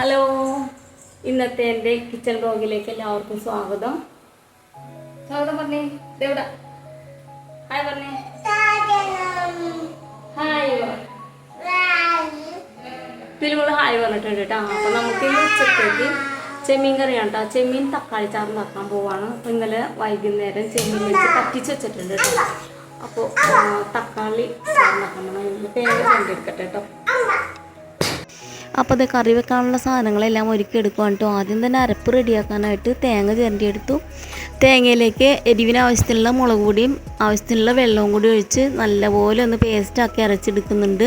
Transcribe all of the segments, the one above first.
Hello, ഇന്നത്തെ എൻ്റെ kitchen ബ്ലോഗിലേക്ക് എല്ലാവർക്കും സ്വാഗതം. സ്വാഗതം പറഞ്ഞേ. ദേവടാ ഹായ് പറഞ്ഞേ. ഹായ് തിരുമൂള് ഹായ് പറഞ്ഞിട്ടുണ്ട് കേട്ടോ. അപ്പം നമുക്ക് ഇന്ന് ഉച്ചത്തേക്ക് ചെമ്മീൻ കറിയാണ് കേട്ടോ. ചെമ്മീൻ തക്കാളി ചാറ് ഉണ്ടാക്കാൻ പോവാണ്. അപ്പോൾ ഇന്നലെ വൈകുന്നേരം ചെമ്മീൻ വെച്ച് പറ്റിച്ച് വെച്ചിട്ടുണ്ട് കേട്ടോ. അപ്പോൾ തക്കാളി ചാറുണ്ടാക്കാൻ പോകണം. തേങ്ങ കണ്ടെടുക്കട്ടെ കേട്ടോ. അപ്പോൾ അത് കറി വെക്കാനുള്ള സാധനങ്ങളെല്ലാം ഒരുക്കി എടുക്കുവാണ് കേട്ടോ. ആദ്യം തന്നെ അരപ്പ് റെഡിയാക്കാനായിട്ട് തേങ്ങ ചിരണ്ടിയെടുത്തു. തേങ്ങയിലേക്ക് എരിവിന് ആവശ്യത്തിനുള്ള മുളക് പൊടിയും ആവശ്യത്തിനുള്ള വെള്ളവും കൂടി ഒഴിച്ച് നല്ലപോലെ ഒന്ന് പേസ്റ്റാക്കി അരച്ചെടുക്കുന്നുണ്ട്.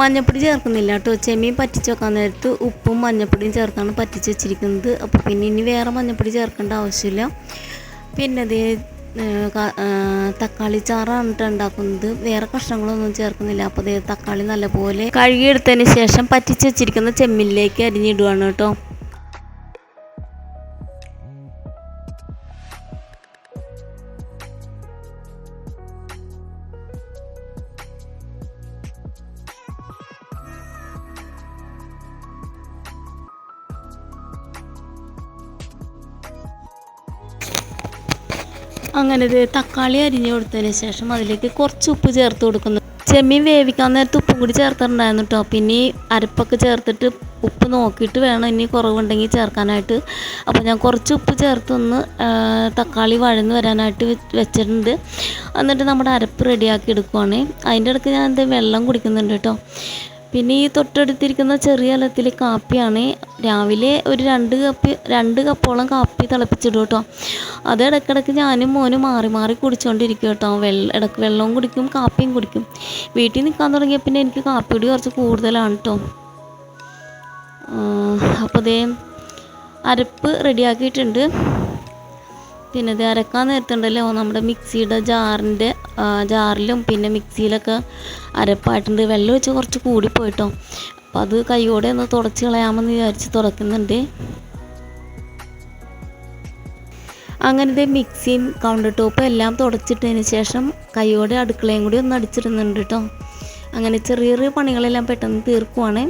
മഞ്ഞൾപ്പൊടി ചേർക്കുന്നില്ല കേട്ടോ. ചെമ്മീൻ പറ്റിച്ച് വെക്കാൻ നേരത്ത് ഉപ്പും മഞ്ഞൾപ്പൊടിയും ചേർത്താണ് പറ്റിച്ച് വെച്ചിരിക്കുന്നത്. അപ്പോൾ പിന്നെ ഇനി വേറെ മഞ്ഞൾപ്പൊടി ചേർക്കേണ്ട ആവശ്യമില്ല. പിന്നെ അത് തക്കാളി ചാറാണ് ഉണ്ടാക്കുന്നത്. വേറെ കഷ്ണങ്ങളൊന്നും ചേർക്കുന്നില്ല. അപ്പോൾ അതേ തക്കാളി നല്ലപോലെ കഴുകിയെടുത്തതിന് ശേഷം പറ്റിച്ച് വെച്ചിരിക്കുന്ന ചെമ്മീനിലേക്ക് അരിഞ്ഞിടുവാണ് കേട്ടോ. അങ്ങനെ തക്കാളി അരിഞ്ഞു കൊടുത്തതിന് ശേഷം അതിലേക്ക് കുറച്ച് ഉപ്പ് ചേർത്ത് കൊടുക്കുന്നു. ചെമ്മീൻ വേവിക്കാൻ നേരത്ത് ഉപ്പും കൂടി ചേർത്തിട്ടുണ്ടായിരുന്നു കേട്ടോ. പിന്നെ അരപ്പൊക്കെ ചേർത്തിട്ട് ഉപ്പ് നോക്കിയിട്ട് വേണം ഇനി കുറവുണ്ടെങ്കിൽ ചേർക്കാനായിട്ട്. അപ്പോൾ ഞാൻ കുറച്ച് ഉപ്പ് ചേർത്തൊന്ന് തക്കാളി വഴന്ന് വരാനായിട്ട് വെച്ചിട്ടുണ്ട്. എന്നിട്ട് നമ്മുടെ അരപ്പ് റെഡിയാക്കി എടുക്കുവാണ്. അതിൻ്റെ ഇടയ്ക്ക് ഞാൻ വെള്ളം കുടിക്കുന്നുണ്ട് കേട്ടോ. പിന്നെ ഈ തൊട്ടടുത്തിരിക്കുന്ന ചെറിയ കലത്തിൽ കാപ്പിയാണ്. രാവിലെ ഒരു രണ്ട് കപ്പോളം കാപ്പി തിളപ്പിച്ചിടും കേട്ടോ. അത് ഇടയ്ക്കിടയ്ക്ക് ഞാനും മോനും മാറി മാറി കുടിച്ചുകൊണ്ടിരിക്കും കേട്ടോ. ഇടയ്ക്ക് വെള്ളവും കുടിക്കും കാപ്പിയും കുടിക്കും. വീട്ടിൽ നിൽക്കാൻ തുടങ്ങിയ പിന്നെ എനിക്ക് കാപ്പിയുടെ കുറച്ച് കൂടുതലാണ് കേട്ടോ. അപ്പോൾ ദേ അരപ്പ് റെഡിയാക്കിയിട്ടുണ്ട്. പിന്നെ ഇത് അരക്കാൻ നേരത്തുണ്ടല്ലോ നമ്മുടെ മിക്സിയുടെ ജാറിലും പിന്നെ മിക്സിയിലൊക്കെ അരപ്പായിട്ടുണ്ട്. വെള്ളം ഒഴിച്ച് കുറച്ച് കൂടിപ്പോയിട്ടോ. അപ്പോൾ അത് കൈയോടെ ഒന്ന് തുടച്ച് കളയാമെന്ന് വിചാരിച്ച് തുടക്കുന്നുണ്ട്. അങ്ങനത്തെ മിക്സിയും കൗണ്ടർ ടോപ്പും എല്ലാം തുടച്ചിട്ടതിന് ശേഷം കൈയോടെ അടുക്കളയും കൂടി ഒന്ന് അടിച്ചിടുന്നുണ്ട് കേട്ടോ. അങ്ങനെ ചെറിയ ചെറിയ പണികളെല്ലാം പെട്ടെന്ന് തീർക്കുവാണ്.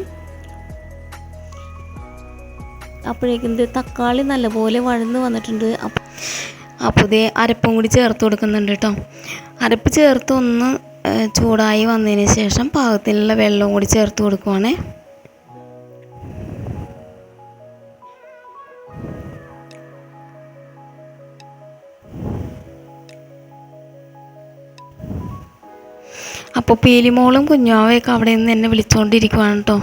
അപ്പോഴേക്കും തക്കാളി നല്ലപോലെ വഴന്ന് വന്നിട്ടുണ്ട്. അപ്പോൾ ഇതേ അരപ്പും കൂടി ചേർത്ത് കൊടുക്കുന്നുണ്ട് കേട്ടോ. അരപ്പ് ചേർത്ത് ഒന്ന് ചൂടായി വന്നതിന് ശേഷം പാകത്തിനുള്ള വെള്ളവും കൂടി ചേർത്ത് കൊടുക്കുവാണേ. അപ്പോൾ പീലിമോളും കുഞ്ഞാവയൊക്കെ അവിടെ നിന്ന് എന്നെ വിളിച്ചുകൊണ്ടിരിക്കുവാണ് കേട്ടോ.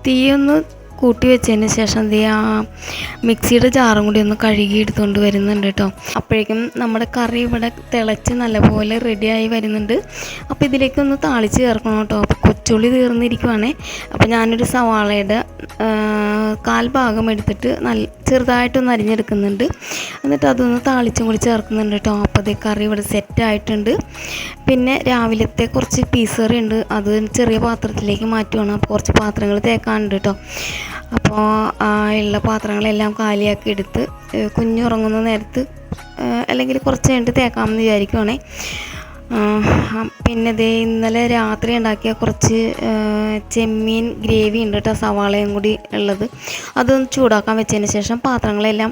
തീയൊന്ന് കൂട്ടി വെച്ചതിന് ശേഷം മിക്സിയുടെ ജാറും കൂടി ഒന്ന് കഴുകി എടുത്തുകൊണ്ട് വരുന്നുണ്ട് കേട്ടോ. അപ്പോഴേക്കും നമ്മുടെ കറി ഇവിടെ തിളച്ച് നല്ലപോലെ റെഡിയായി വരുന്നുണ്ട്. അപ്പോൾ ഇതിലേക്കൊന്ന് താളിച്ച് ചേർക്കണം കേട്ടോ. അപ്പോൾ കൊച്ചുള്ളി തീർന്നിരിക്കുവാണേ. അപ്പോൾ ഞാനൊരു സവാളയുടെ കാൽ ഭാഗം എടുത്തിട്ട് ചെറുതായിട്ടൊന്ന് അരിഞ്ഞെടുക്കുന്നുണ്ട്. എന്നിട്ട് അതൊന്ന് താളിച്ചും കൂടി ചേർക്കുന്നുണ്ട് കേട്ടോ. അപ്പോൾ അതേ കറി ഇവിടെ സെറ്റായിട്ടുണ്ട്. പിന്നെ രാവിലത്തെ കുറച്ച് പീസ് കറി ഉണ്ട്. അത് ചെറിയ പാത്രത്തിലേക്ക് മാറ്റുവാണ്. അപ്പോൾ കുറച്ച് പാത്രങ്ങൾ തേക്കാനുണ്ട് കേട്ടോ. അപ്പോൾ ഉള്ള പാത്രങ്ങളെല്ലാം കാലിയാക്കി എടുത്ത് കുഞ്ഞുറങ്ങുന്ന നേരത്ത് അല്ലെങ്കിൽ കുറച്ച് കഴിഞ്ഞിട്ട് തേക്കാമെന്ന് വിചാരിക്കുവാണേ. പിന്നെ ഇന്നലെ രാത്രി ഉണ്ടാക്കിയ കുറച്ച് ചെമ്മീൻ ഗ്രേവി ഉണ്ട് കേട്ടോ. സവാളയും കൂടി ഉള്ളത് അതൊന്ന് ചൂടാക്കാൻ വെച്ചതിന് ശേഷം പാത്രങ്ങളെല്ലാം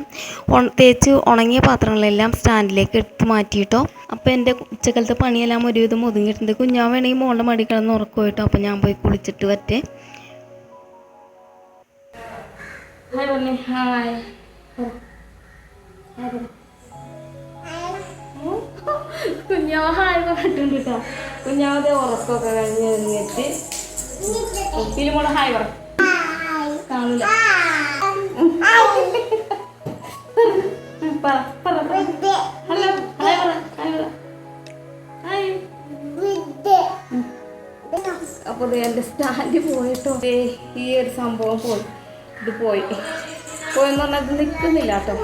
തേച്ച് ഉണങ്ങിയ പാത്രങ്ങളെല്ലാം സ്റ്റാൻഡിലേക്ക് എടുത്ത് മാറ്റിയിട്ടോ. അപ്പോൾ എൻ്റെ ഉച്ചക്കലത്തെ പണിയെല്ലാം ഒരുവിധം ഒതുങ്ങിയിട്ടുണ്ട്. കുഞ്ഞാൻ വേണമെങ്കിൽ മോളുടെ മടി കിടന്ന് ഉറക്കും കേട്ടോ. അപ്പോൾ ഞാൻ പോയി കുളിച്ചിട്ട് വരട്ടെ. ഹായ് പറഞ്ഞേ. ഹായ് കുഞ്ഞാവ് ഹായ് പറഞ്ഞിട്ടുണ്ട് കേട്ടോ. കുഞ്ഞാവത് ഉറക്കമൊക്കെ കഴിഞ്ഞ് കഴിഞ്ഞിട്ട് പിലിമോള് ഹായ് പറ കാണില്ല. ഹലോ ഹായ് പറ ഹായ് പറ ഹായ്. അപ്പോൾ എൻ്റെ സ്റ്റാൻഡ് പോയിട്ടോ. ഈ ഒരു സംഭവം പോയെന്ന് പറഞ്ഞാൽ ഇത് നിൽക്കുന്നില്ല കേട്ടോ.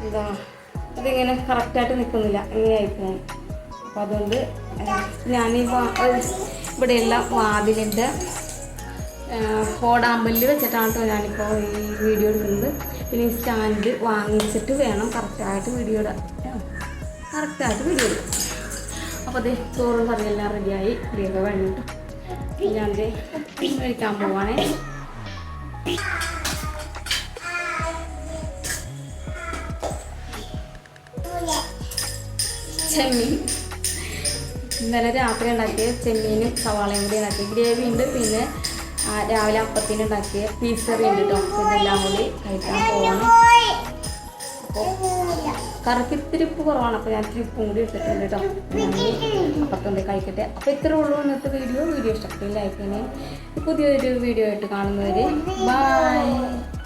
എന്താ ഇതിങ്ങനെ കറക്റ്റായിട്ട് നിൽക്കുന്നില്ല, ഇങ്ങനെയായി പോകും. അപ്പോൾ അതുകൊണ്ട് ഞാനീ ഇവിടെയുള്ള വാതിലിൻ്റെ ഓടാമ്പല്ല് വെച്ചിട്ടാണ് കേട്ടോ ഞാനിപ്പോൾ ഈ വീഡിയോ എടുക്കുന്നത്. പിന്നെ സ്റ്റാൻഡ് വാങ്ങിച്ചിട്ട് വേണം കറക്റ്റായിട്ട് വീഡിയോ ഇടാൻ. അപ്പോൾ അതെ ചോറും കറിയെല്ലാം റെഡിയായി ഇടിയൊക്കെ കഴിഞ്ഞിട്ട് ഞാൻ കഴിക്കാൻ പോവാണേ. ചെമ്മീൻ ഇന്നലെ രാത്രി ഉണ്ടാക്കിയ ചെമ്മീനും സവാളയും കൂടി ഉണ്ടാക്കി ഗ്രേവി ഉണ്ട്. പിന്നെ രാവിലെ അപ്പത്തിന് ഉണ്ടാക്കിയ പീസ് കറി ഉണ്ട് കേട്ടോ. ഇതെല്ലാം കൂടി കഴിക്കാൻ പോവാണ്. അപ്പോൾ കറിക്ക് ഇത്തിരി ഉപ്പ് കുറവാണ്, അപ്പോൾ ഞാൻ ഇത്തിരി ഉപ്പും കൂടി ഇട്ടിട്ടുണ്ട് കേട്ടോ. അപ്പത്തുകൊണ്ട് കഴിക്കട്ടെ. അപ്പോൾ ഇത്രേ ഉള്ളൂ ഇന്നത്തെ വീഡിയോ ഇഷ്ടപ്പെട്ടു ലൈക്ക് ചെയ്യണേ. പുതിയൊരു വീഡിയോ ആയിട്ട് കാണുന്നവരെ ബൈ.